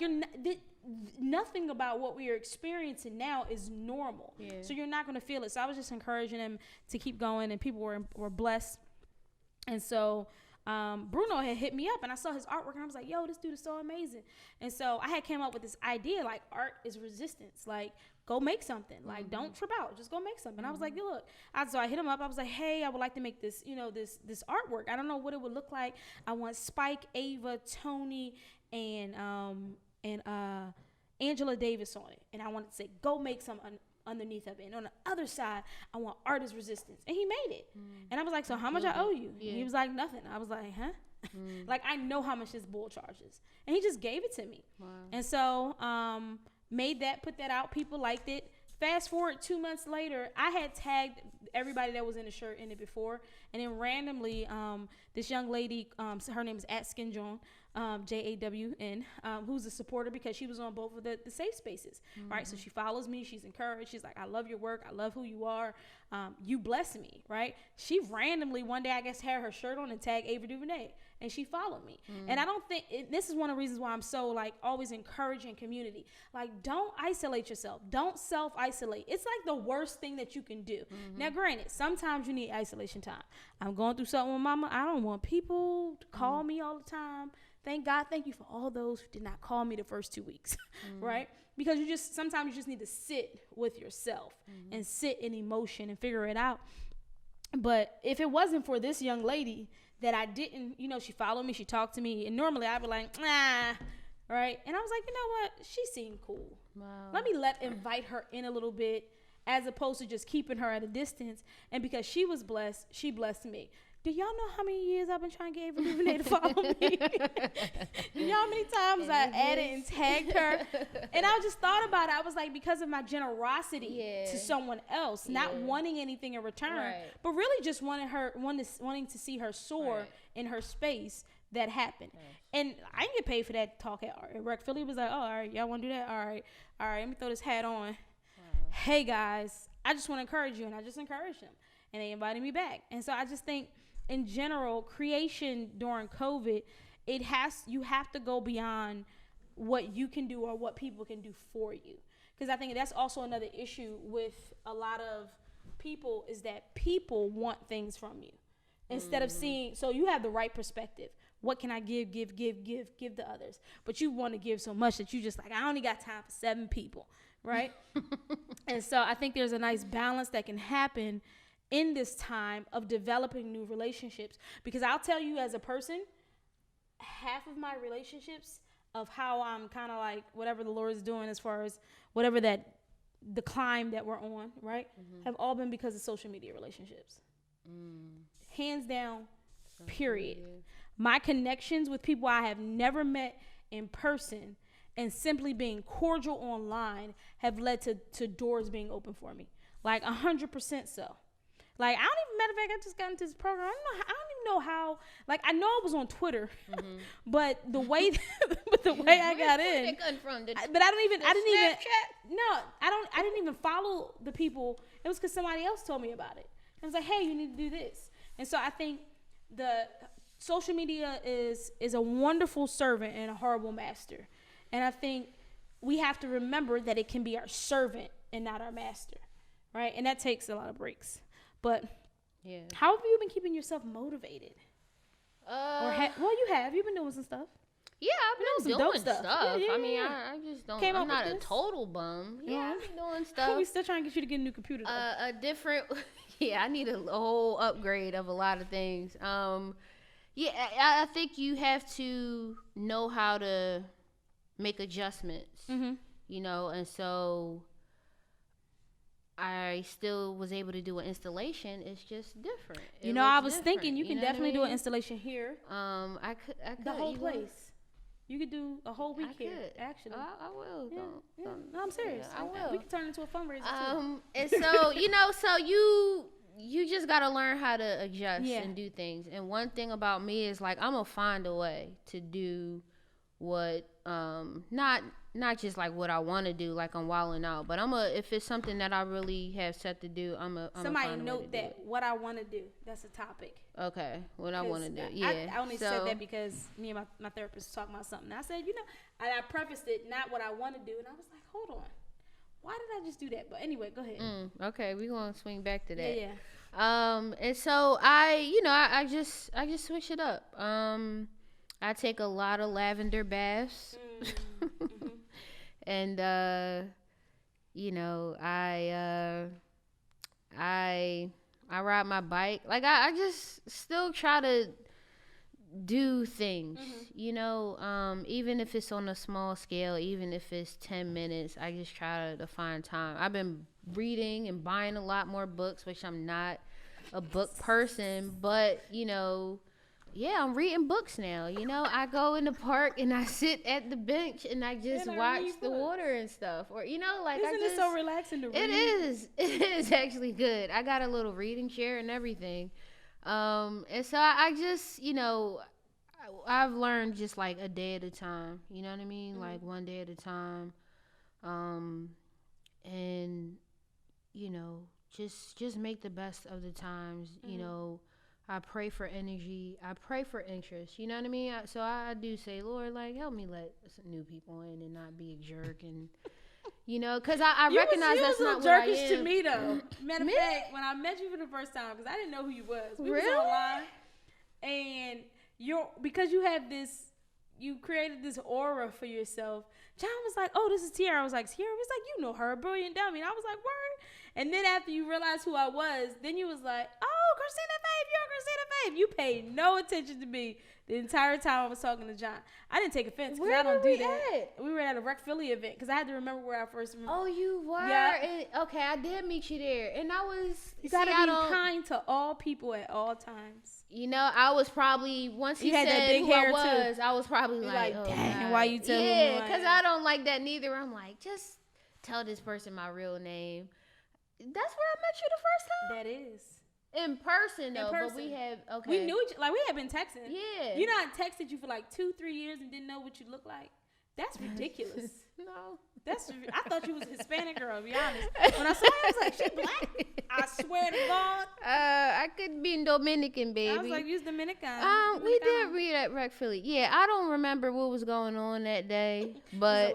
nothing about what we are experiencing now is normal. So you're not going to feel it. So I was just encouraging them to keep going, and people were blessed. And so Bruno had hit me up, and I saw his artwork, and I was like, yo, this dude is so amazing. And so I had came up with this idea, like, art is resistance. Like, go make something. Like, don't trip out. Just go make something. I was like, look. So I hit him up. I was like, hey, I would like to make this, this artwork. I don't know what it would look like. I want Spike, Ava, Tony, and Angela Davis on it. And I wanted to say, go make some underneath of it. And on the other side, I want artist resistance. And he made it. And I was like, so how much I owe you? And he was like, nothing. I was like, huh? Like, I know how much this bull charges. And he just gave it to me. Wow. And so made that, put that out. People liked it. Fast forward 2 months later, I had tagged everybody that was in the shirt in it before. And then randomly, this young lady, her name is @SkinJohn, JAWN, who's a supporter because she was on both of the safe spaces, right? So she follows me. She's encouraged. She's like, I love your work. I love who you are. You bless me, right? She randomly one day, I guess, had her shirt on and tagged Ava DuVernay, and she followed me. And I don't think, this is one of the reasons why I'm so, like, always encouraging community. Like, don't isolate yourself. Don't self-isolate. It's like the worst thing that you can do. Now, granted, sometimes you need isolation time. I'm going through something with mama. I don't want people to call me all the time. Thank God, thank you for all those who did not call me the first 2 weeks, right? Because sometimes you just need to sit with yourself and sit in emotion and figure it out. But if it wasn't for this young lady that I didn't, she followed me, she talked to me, and normally I'd be like, nah, right? And I was like, you know what? She seemed cool. Wow. Let me invite her in a little bit, as opposed to just keeping her at a distance. And because she was blessed, she blessed me. Do y'all know how many years I've been trying to get Ava DuVernay to follow me? You know how many times I added and tagged her? And I just thought about it. I was like, because of my generosity to someone else, not wanting anything in return, but really just wanting to see her soar in her space. That happened. And I didn't get paid for that talk at Rec Philly. Was like, oh, all right, y'all want to do that? All right, let me throw this hat on. Hey, guys, I just want to encourage you. And I just encouraged them. And they invited me back. And so I just think, in general, creation during COVID, you have to go beyond what you can do or what people can do for you. Because I think that's also another issue with a lot of people, is that people want things from you instead of seeing. So you have the right perspective. what can I give to others? But you want to give so much that you just like, I only got time for 7 people, right? And so I think there's a nice balance that can happen in this time of developing new relationships. Because I'll tell you, as a person, half of my relationships of how I'm kind of like whatever the Lord is doing as far as whatever that the climb that we're on, right, have all been because of social media relationships. Hands down, period. My connections with people I have never met in person and simply being cordial online have led to doors being open for me. Like 100% so. Like, I don't even, matter of fact, I just got into this program. I don't even know how, like, I know I was on Twitter, but the way I got in, but I didn't even follow the people. It was because somebody else told me about it. And I was like, hey, you need to do this. And so I think the social media is a wonderful servant and a horrible master. And I think we have to remember that it can be our servant and not our master, right? And that takes a lot of breaks. But how have you been keeping yourself motivated? You have. You've been doing some stuff. Yeah, I've been doing stuff. Yeah. I mean, I just don't. I'm not a total bum. Yeah, I've been doing stuff. We still trying to get you to get a new computer. A different. Yeah, I need a whole upgrade of a lot of things. I think you have to know how to make adjustments. You know, and so I still was able to do an installation. It's just different. I was thinking you can definitely do an installation here. I could the whole place. You could do a whole week here. Actually, I will. Yeah. No, I'm serious. I will. We can turn it into a fundraiser too. And so so you just gotta learn how to adjust and do things. And one thing about me is like I'm gonna find a way to do what not just like what I want to do, like I'm wilding out, but if it's something that I really have set to do, somebody note that what I want to do. That's a topic. Okay, what I want to do. Yeah, I only said that because me and my therapist was talking about something. I said, I prefaced it not what I want to do, and I was like, hold on, why did I just do that? But anyway, go ahead. Okay, we're gonna swing back to that. Yeah. And so I just switch it up. I take a lot of lavender baths. And I ride my bike. Like I just still try to do things, even if it's on a small scale, even if it's 10 minutes, I just try to find time. I've been reading and buying a lot more books, which I'm not a book person, but I'm reading books now. I go in the park and I sit at the bench and I just watch the water and stuff. Or, isn't it so relaxing to read? It is actually good. I got a little reading chair and everything. And so I just, I've learned just like a day at a time. You know what I mean? Like one day at a time. And, just make the best of the times, I pray for energy. I pray for interest. You know what I mean? So I do say, Lord, like, help me let some new people in and not be a jerk. And, because I recognize that's not what I am. You was jerkish to me, though. Matter of fact, when I met you for the first time, because I didn't know who you was. We was online. And because you created this aura for yourself. John was like, oh, this is Tierra. I was like, Tierra? Was like, you know her, brilliant dummy. And I was like, word. And then after you realized who I was, then you was like, oh, Christina Faith, you're Christina Faith. You paid no attention to me the entire time I was talking to John. I didn't take offense because I don't do that. We were at a Rec Philly event because I had to remember where I first met. Oh, you were? Yeah. Okay, I did meet you there. And I was... You got to be kind to all people at all times. I was probably... Once he said that big who hair I was, too. I was probably like oh, dang, why you tell me? Yeah, because I don't like that neither. I'm like, just tell this person my real name. That's where I met you the first time? That is. In person, though. But we have, okay. We knew each we had been texting. Yeah. I texted you for like 2-3 years and didn't know what you looked like. That's ridiculous. No. I thought you was a Hispanic girl, to be honest. When I saw you, I was like, she black? I swear to God. I could be Dominican, baby. I was like, you's Dominican. We did read at Rec Philly. Yeah, I don't remember what was going on that day. But,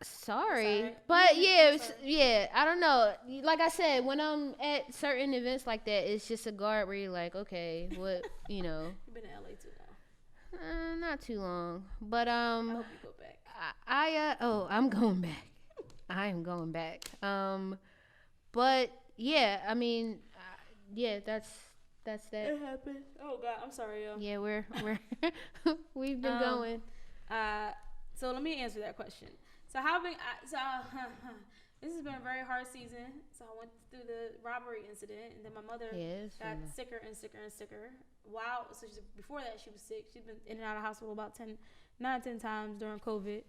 Sorry. But yeah, I don't know. Like I said, when I'm at certain events like that, it's just a guard where you're like, okay, what, You've been in LA too long. not too long. But I hope you go back. I'm going back. I am going back. But yeah, I mean, yeah, that's that. It happened. Oh God, I'm sorry, yo. Yeah, we're we've been going. So let me answer that question. So this has been a very hard season. So I went through the robbery incident, and then my mother got sicker and sicker and sicker. Wow. So before that, she was sick. She's been in and out of hospital about 9-10 times during COVID,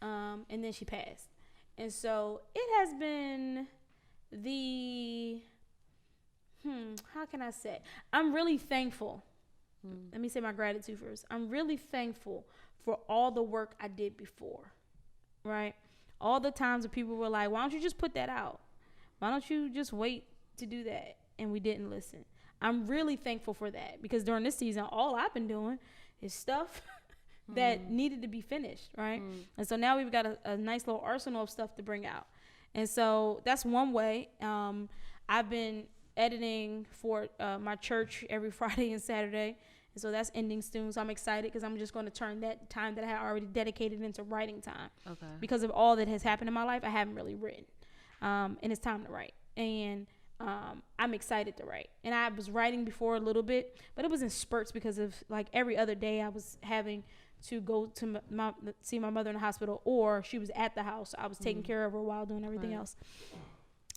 and then she passed. And so it has been how can I say? I'm really thankful. Let me say my gratitude first. I'm really thankful for all the work I did before, right? All the times that people were like, why don't you just put that out? Why don't you just wait to do that? And we didn't listen. I'm really thankful for that, because during this season, all I've been doing is stuff that needed to be finished, right? And so now we've got a nice little arsenal of stuff to bring out. And so that's one way. I've been editing for my church every Friday and Saturday. And so that's ending soon. So I'm excited, because I'm just going to turn that time that I had already dedicated into writing time. Okay. Because of all that has happened in my life, I haven't really written. And it's time to write. And I'm excited to write. And I was writing before a little bit, but it was in spurts, because of like every other day I was having to go to see my mother in the hospital, or she was at the house. I was taking care of her while doing everything else.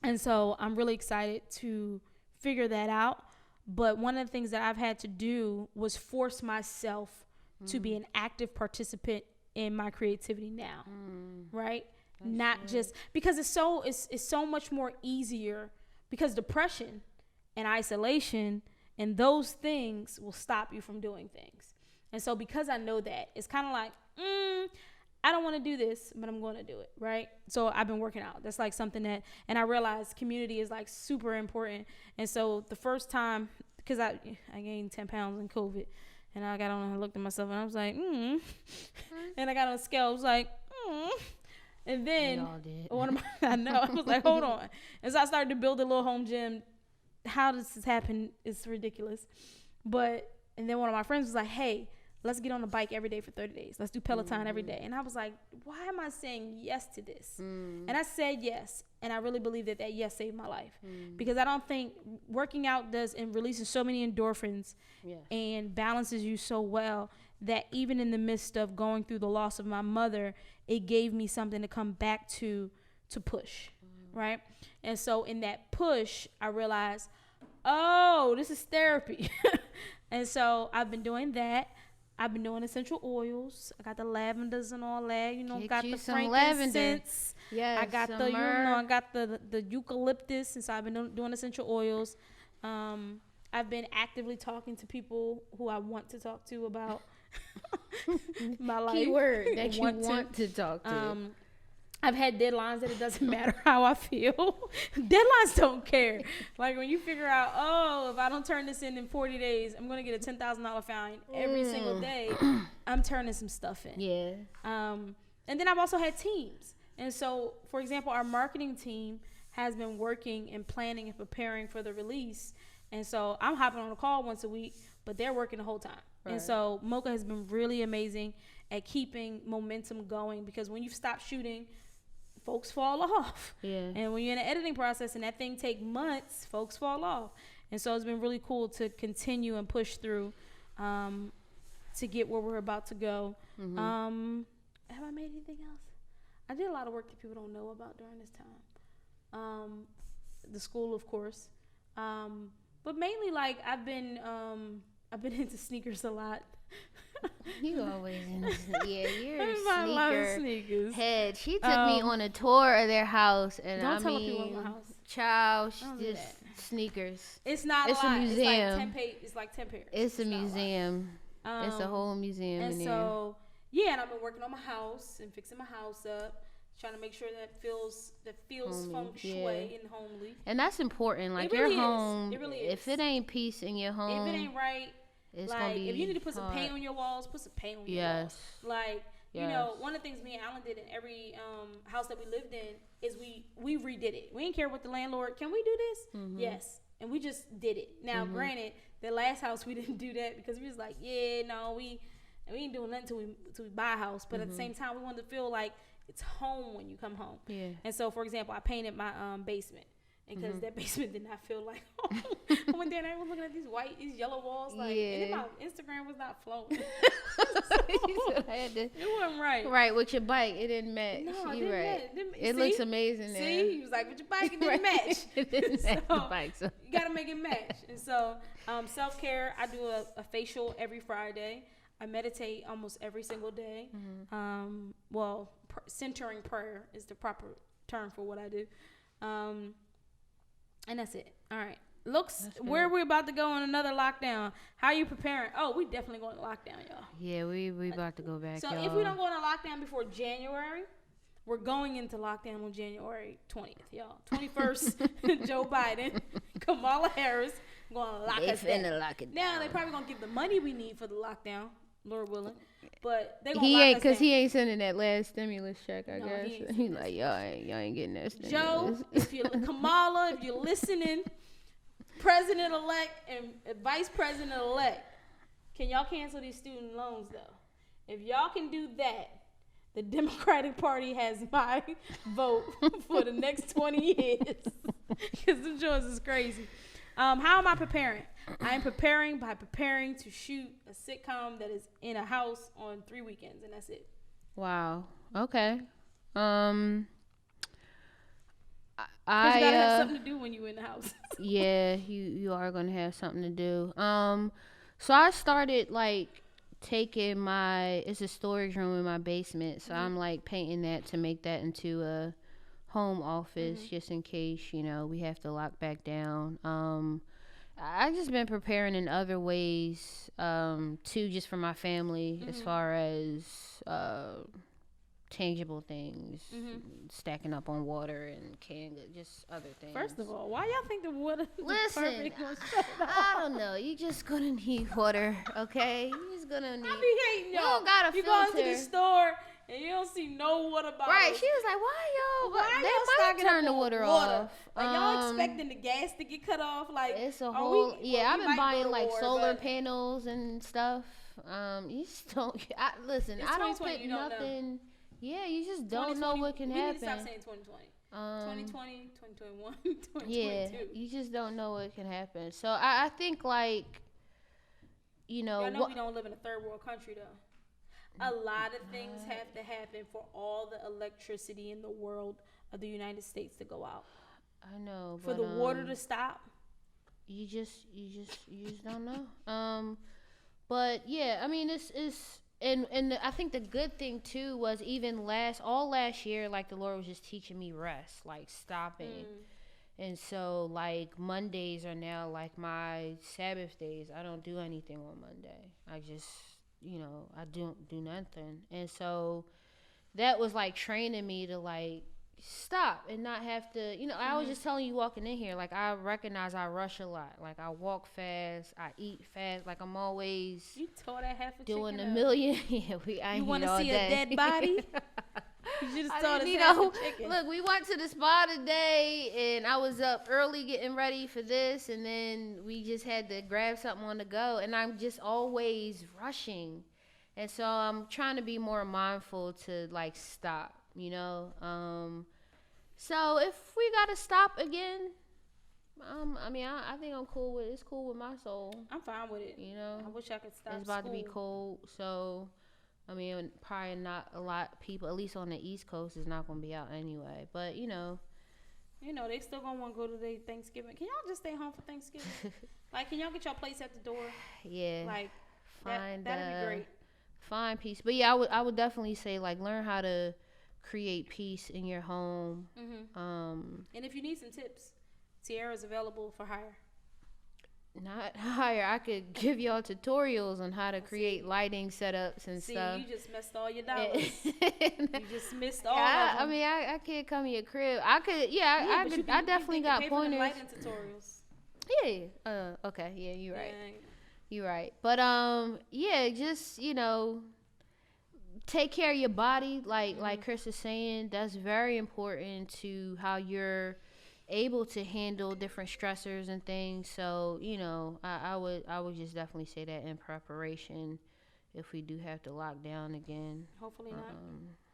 And so I'm really excited to figure that out. But one of the things that I've had to do was force myself to be an active participant in my creativity now, right? That's not just because it's so much more easier, because depression and isolation and those things will stop you from doing things. And so because I know that, it's kind of like, I don't want to do this, but I'm going to do it, right? So I've been working out. That's like something that, and I realized community is like super important. And so the first time, because I gained 10 pounds in COVID, and I got on and looked at myself, and I was like, and I got on a scale, I was like, and then I know, I was like, hold on. And so I started to build a little home gym. How does this happen? It's ridiculous. And then one of my friends was like, hey, let's get on the bike every day for 30 days. Let's do Peloton every day. And I was like, why am I saying yes to this? And I said yes. And I really believe that yes saved my life. Because I don't think working out does and releases so many endorphins and balances you so well, that even in the midst of going through the loss of my mother, it gave me something to come back to push, right? And so in that push, I realized, oh, this is therapy. And so I've been doing that. I've been doing essential oils. I got the lavenders and all that. Got the frankincense. Yes, I got I got the eucalyptus. And so I've been doing essential oils. I've been actively talking to people who I want to talk to about my life. Keyword that you want to talk to. I've had deadlines that it doesn't matter how I feel. Deadlines don't care. Like when you figure out, if I don't turn this in 40 days, I'm going to get a $10,000 fine every single day. I'm turning some stuff in. Yeah. And then I've also had teams. And so, for example, our marketing team has been working and planning and preparing for the release. And so I'm hopping on a call once a week, but they're working the whole time. Right. And so Mocha has been really amazing at keeping momentum going, because when you stop shooting, folks fall off. Yeah. And when you're in the editing process and that thing take months, folks fall off. And so it's been really cool to continue and push through to get where we're about to go. Have I made anything else? I did a lot of work that people don't know about during this time. The school, of course. But mainly, like, I've been into sneakers a lot. You always you're a sneaker head. She took me on a tour of their house, and don't tell people in my house. Child, just sneakers. It's not. It's a museum. It's like 10 pairs. It's a museum. It's a whole museum. And so and I've been working on my house and fixing my house up, trying to make sure that feels feng shui and homely. And that's important. Like your home. It really is. If it ain't peace in your home, if it ain't right. It's like, if you need to put some paint on your walls, put some paint on your walls. Like, You know, one of the things me and Alan did in every house that we lived in is we redid it. We didn't care what the landlord, can we do this? Yes. And we just did it. Now, granted, the last house we didn't do that because we was like, yeah, no, we ain't doing nothing till we buy a house. But at the same time, we wanted to feel like it's home when you come home. Yeah. And so, for example, I painted my basement. And because that basement did not feel like home. I went there and I was looking at these yellow walls. Like, and then my Instagram was not flowing. It wasn't right. Right, with your bike, it didn't match. No, you right. It looks amazing there. See, he was like, with your bike, it didn't match. It didn't match the bike. So. You got to make it match. And so, self-care, I do a facial every Friday. I meditate almost every single day. Centering prayer is the proper term for what I do. And that's it. All right. Where we about to go on another lockdown. How are you preparing? Oh, we definitely going to lockdown, y'all. Yeah, we about to go back, so y'all. If we don't go into lockdown before January, we're going into lockdown on January 20th, y'all. 21st, Joe Biden, Kamala Harris going to lock us down. Lock it now, they probably going to give the money we need for the lockdown, Lord willing. But they gonna he lock ain't us because down. he ain't sending that last stimulus check. I No, guess he like y'all ain't getting that stimulus. Joe, if you're Kamala, if you're listening, President elect and Vice President elect, can y'all cancel these student loans though? If y'all can do that, the Democratic Party has my vote for the next 20 years. Because the choice is crazy. How am I preparing? I am preparing by preparing to shoot a sitcom that is in a house on 3 weekends, and that's it. Wow. Okay. I gotta have something to do when you're in the house. Yeah, you are gonna have something to do. So I started like taking it's a storage room in my basement, so I'm like painting that to make that into a home office just in case, we have to lock back down. I just been preparing in other ways too, just for my family, as far as tangible things, stacking up on water and canned goods, just other things. First of all, why y'all think the water Listen, I don't know. You just gonna need water, okay? You just gonna need. I be hating y'all. You don't got a you filter. go into the store and you don't see no water bottles. Right? She was like, "Why they might turn the water off? Like y'all expecting the gas to get cut off? Like it's a whole. I've been buying like solar panels and stuff. You just don't. Listen, I don't put nothing. Yeah, you just don't know what can happen. We need to stop saying 2020. 2020, 2021, 2022. Yeah, you just don't know what can happen. So I think like, Y'all know we don't live in a third world country though. A lot of things have to happen for all the electricity in the world of the United States to go out. I know. For the water to stop. You just don't know. But yeah, I mean it's and I think the good thing too was even all last year, like the Lord was just teaching me rest, like stopping. And so like Mondays are now like my Sabbath days. I don't do anything on Monday. I just, I don't do nothing. And so that was like training me to like stop and not have to, I was just telling you walking in here, like I recognize I rush a lot. Like I walk fast, I eat fast, like I'm always tore that half a doing chicken a million. Yeah, you want to see a dead body? You just saw the chicken. Look, we went to the spa today and I was up early getting ready for this, and then we just had to grab something on the go, and I'm just always rushing. And so I'm trying to be more mindful to like stop. So if we gotta stop again, I think I'm cool with it. It's cool with my soul. I'm fine with it. I wish I could stop. It's about to be cold, so probably not a lot of people, at least on the East Coast, is not gonna be out anyway. But they still gonna want to go to their Thanksgiving. Can y'all just stay home for Thanksgiving? Like, can y'all get your plates at the door? Yeah. Like, that'd be great. Find peace. But yeah, I would definitely say like learn how to create peace in your home. And if you need some tips, Tierra is available for hire. Not hire. I could give y'all tutorials on how to create lighting setups and stuff. See, you just missed all your dollars. You just missed all of them. I can't come in your crib. I could. Yeah, I definitely got pointers. Lighting tutorials. Yeah. Okay. Yeah, you're right. You're right. But just take care of your body, like Chris is saying. That's very important to how you're able to handle different stressors and things. So I would just definitely say that in preparation, if we do have to lock down again. Hopefully not.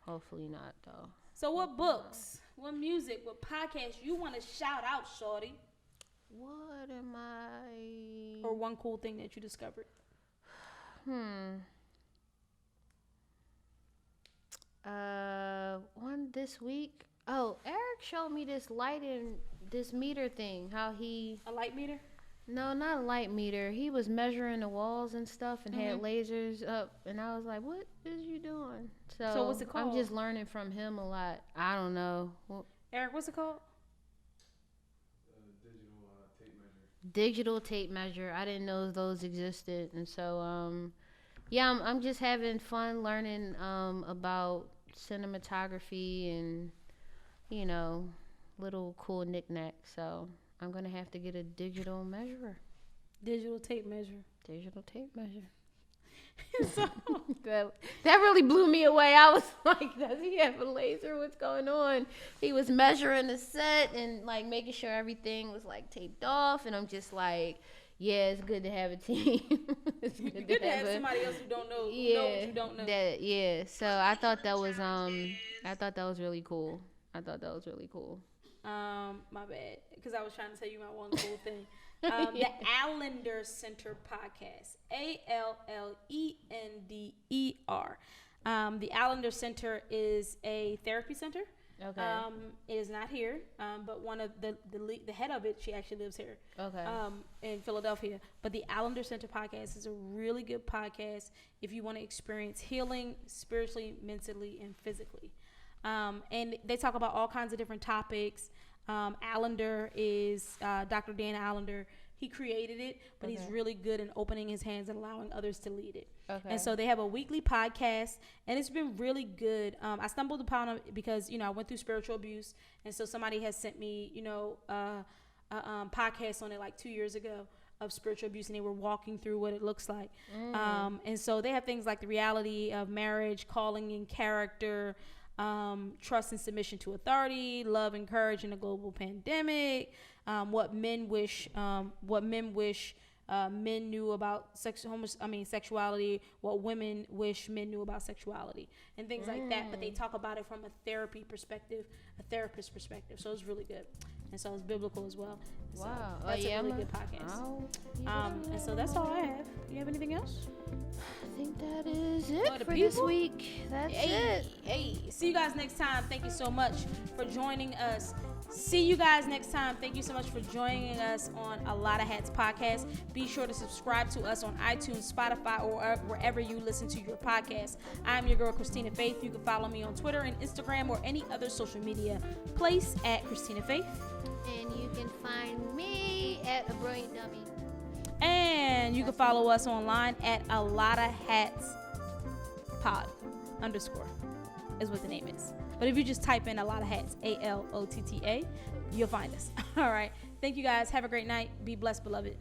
Hopefully not, though. So what books, what music, what podcasts you want to shout out, shorty? What am I? Or one cool thing that you discovered? One this week. Oh, Eric showed me this light and this meter thing. How he... A light meter? No, not a light meter. He was measuring the walls and stuff and had lasers up. And I was like, what is you doing? So what's it called? I'm just learning from him a lot. I don't know. Eric, what's it called? Digital tape measure. I didn't know those existed. And so, I'm just having fun learning about cinematography and, little cool knickknacks. So I'm going to have to get a digital measurer. Digital tape measure. Digital tape measure. So that really blew me away. I was like, does he have a laser? What's going on? He was measuring the set and like making sure everything was like taped off. And I'm just like, yeah, it's good to have a team. It's good to have somebody else who don't know, who knows what you don't know. So I thought that was really cool. My bad, because I was trying to tell you my one cool thing. The Allender Center podcast, ALLENDER. The Allender Center is a therapy center. Okay. It is not here, but one of the head of it, she actually lives here. Okay. In Philadelphia. But the Allender Center podcast is a really good podcast if you want to experience healing spiritually, mentally, and physically. And they talk about all kinds of different topics. Allender is Dr. Dan Allender. He created it, but he's really good in opening his hands and allowing others to lead it. Okay. And so they have a weekly podcast, and it's been really good. I stumbled upon it because, I went through spiritual abuse, and so somebody has sent me, a podcast on it like 2 years ago of spiritual abuse, and they were walking through what it looks like. And so they have things like the reality of marriage, calling in character, trust and submission to authority, love and courage in a global pandemic, what men wish men knew about sexuality, what women wish men knew about sexuality, and things like that. But they talk about it from a therapist perspective. So it's really good, and so it's biblical as well. Wow, so that's a really good podcast. And so that's all I have. Do you have anything else? I think that is it for this week. That's it. Hey, see you guys next time. Thank you so much for joining us. See you guys next time. Thank you so much for joining us on Alotta Hats podcast. Be sure to subscribe to us on iTunes, Spotify, or wherever you listen to your podcast. I'm your girl, Christina Faith. You can follow me on Twitter and Instagram or any other social media place at Christina Faith. And you can find me at A Brilliant Dummy. And you can follow us online at Alotta Hats pod _ is what the name is. But if you just type in Alotta Hats, ALOTTA, you'll find us. All right. Thank you guys. Have a great night. Be blessed, beloved.